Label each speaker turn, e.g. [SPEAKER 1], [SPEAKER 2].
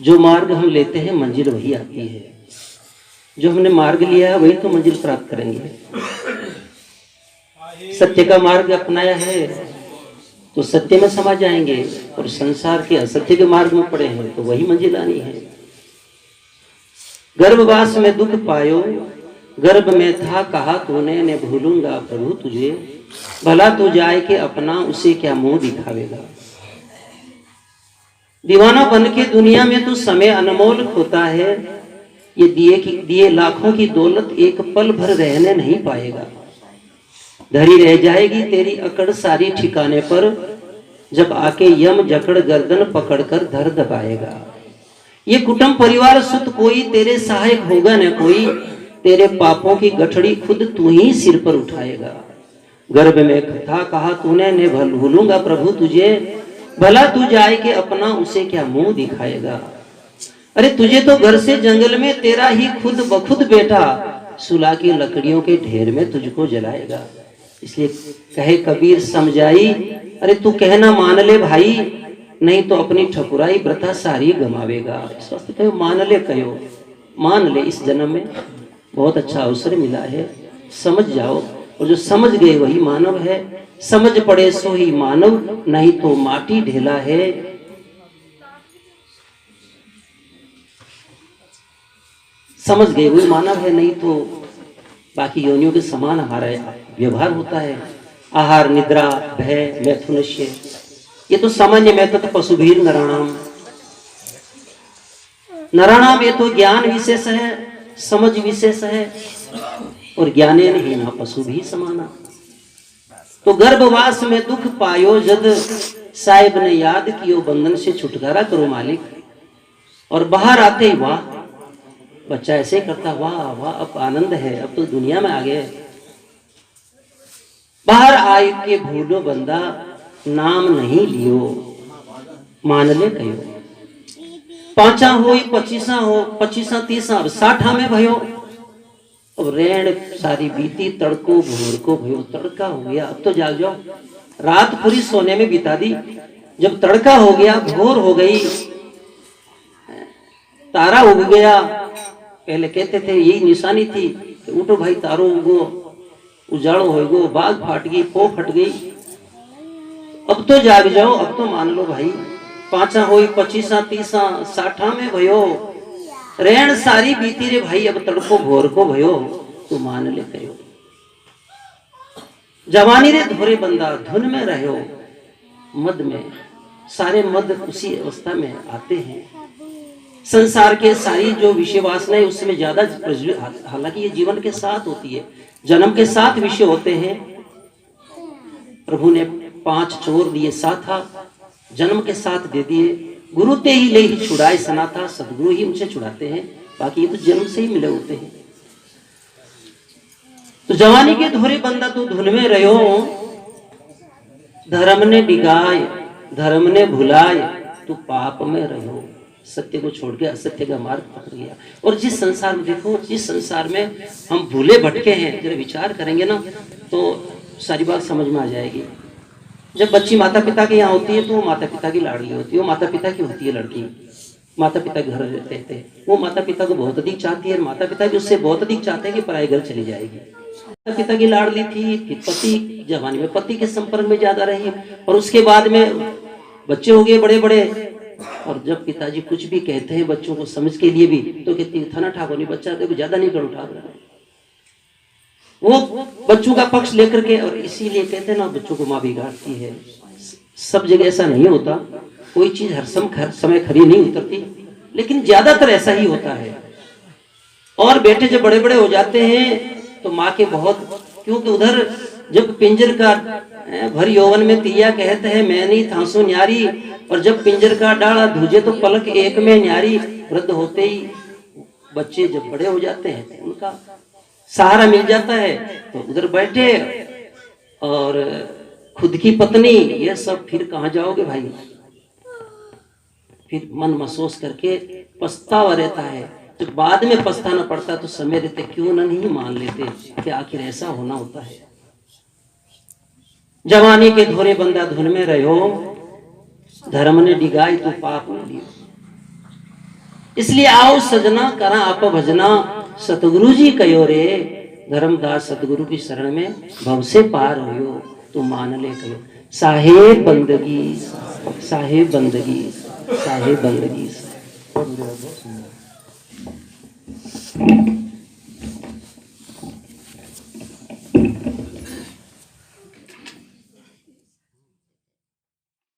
[SPEAKER 1] जो मार्ग हम लेते हैं मंजिल वही आती है। जो हमने मार्ग लिया है वही तो मंजिल प्राप्त करेंगे। सत्य का मार्ग अपनाया है तो सत्य में समा जाएंगे, और संसार के असत्य के मार्ग में पड़े हैं तो वही मंजिल आनी है। गर्भवास में दुख पायो, गर्भ में था कहा तूने, ने भूलूंगा प्रभु तुझे, भला तो जाए के अपना उसे क्या मुंह दिखावेगा। दीवाना बन के दुनिया में तो समय अनमोल होता है, ये दिए लाखों की दौलत एक पल भर रहने नहीं पाएगा। धरी रह जाएगी तेरी अकड़ सारी ठिकाने पर, जब आके यम जकड़ गर्दन पकड़कर धर दबाएगा। ये कुटुंब परिवार सुत कोई तेरे सहायक होगा न कोई, तेरे पापों की गठड़ी खुद तू ही सिर पर उठाएगा। गर्भ में था कहा तूने, ने भूलूंगा प्रभु तुझे, भला तू जाए के अपना उसे क्या मुंह दिखाएगा। अरे तुझे तो घर से जंगल में तेरा ही खुद बखुद बेटा, सुला की लकड़ियों के ढेर में तुझको जलाएगा। इसलिए कहे कबीर समझाई, अरे तू कहना मान ले भाई, नहीं तो अपनी ठकुराई व्रता सारी गमावेगा। इस वास्ते कहो मान ले, कहो मान ले। इस जन्म में बहुत अच्छा अवसर मिला है, समझ जाओ, और जो समझ गए वही मानव है। समझ पड़े सो ही मानव, नहीं तो माटी ढेला है। समझ गए वही मानव है, नहीं तो बाकी योनियों के समान हमारा व्यवहार होता है। आहार निद्रा भय मैथुनश्य, ये तो सामान्य मैथुन पशुभीर नराणाम। नराणाम ये तो ज्ञान विशेष है, समझ विशेष है, और ज्ञाने नहीं ना पशु भी समाना। तो गर्भवास में दुख पायो जद, साहिब ने याद कियो बंधन से छुटकारा करो मालिक। और बाहर आते ही वाह, बच्चा ऐसे करता वाह वाह, अब आनंद है, अब तो दुनिया में आ गए। बाहर आए के भूलो बंदा, नाम नहीं लियो मान ले कहो। पांचा हो 25 हो 25 30 अब 60 में भयो। अब रेण सारी बीती तड़को भोर को भयो। तड़का हो गया, अब तो जाग जाओ। रात पूरी सोने में बिता दी, जब तड़का हो गया भोर हो गई, तारा उग गया। पहले कहते थे यही निशानी थी कि उठो भाई तारो उगो, उजाड़ो हो गो, बाग फाट गई, पो फट गई। अब तो जाग जाओ, अब तो मान लो भाई। 5 हो 25 30 60 में भयो। रेण सारी बीती रे भाई, अब तड़को भोर को भयो, तू मान ले कहो। जवानी रे धोरे बंदा, धुन में रहो मद में। सारे मद उसी अवस्था में आते हैं। संसार के सारी जो विषय वासनाएं उसमें ज्यादा, हालांकि ये जीवन के साथ होती है, जन्म के साथ विषय होते हैं। प्रभु ने 5 चोर दिए साथा, जन्म के साथ दे दिए। गुरु ते ही ले ही छुड़ाए सनाथा, सदगुरु ही उनसे छुड़ाते हैं, बाकी ये तो जन्म से ही मिले होते हैं। तो जवानी के धोरे बंदा तू धुन में रहो, धर्म ने डिगाए धर्म ने भुलाए, तू पाप में रहो। सत्य को छोड़ के असत्य का मार्ग पकड़ गया। और जिस संसार में देखो, जिस संसार में हम भूले भटके हैं, जरा विचार करेंगे ना तो सारी बात समझ में आ जाएगी। जब बच्ची माता पिता के यहाँ होती है तो वो माता पिता की लाडली होती है, वो माता पिता की होती है लड़की। माता पिता घर रहते थे, वो माता पिता को बहुत अधिक चाहती है, माता पिता भी उससे बहुत अधिक चाहते हैं कि पराए घर चली जाएगी। माता पिता की लाडली थी, फिर पति जवानी में पति के संपर्क में ज्यादा रही, और उसके बाद में बच्चे हो गए बड़े बड़े। और जब पिताजी कुछ भी कहते हैं बच्चों को समझ के लिए भी, तो कहती है थाना ठाको नहीं, बच्चा देखो ज्यादा नहीं कर उठा रहा है। वो बच्चों का पक्ष लेकर के, और इसीलिए कहते हैं ना बच्चों को माँ बिगाड़ती है। सब जगह ऐसा नहीं होता, कोई चीज हर समय खरी नहीं उतरती, लेकिन ज्यादातर ऐसा ही होता है। और बेटे जब बड़े बड़े हो जाते हैं तो माँ के बहुत, क्योंकि उधर जब पिंजर का भर यौवन में तिया कहते हैं मैं नहीं थांसू न्यारी, और जब पिंजर का डाला धुजे तो पलक एक में न्यारी। वृद्ध होते ही बच्चे जब बड़े हो जाते हैं तो उनका सहारा मिल जाता है, तो उधर बैठे और खुद की पत्नी, ये सब फिर कहाँ जाओगे भाई। फिर मन महसूस करके पछतावा रहता है। जब बाद में पछताना पड़ता तो समय रहते क्यों ना नहीं मान लेते कि आखिर ऐसा होना होता है। जवानी के धोरे बंदा धुन में रहो, धर्म ने डिगाई तो पाप में लियो। इसलिए आओ सजना करा आप भजना, सतगुरु जी कहो रे धर्मदास सतगुरु की शरण में भव से पार हो, तू मान ले कहो साहेब बंदगी, साहेब बंदगी, साहेब बंदगी।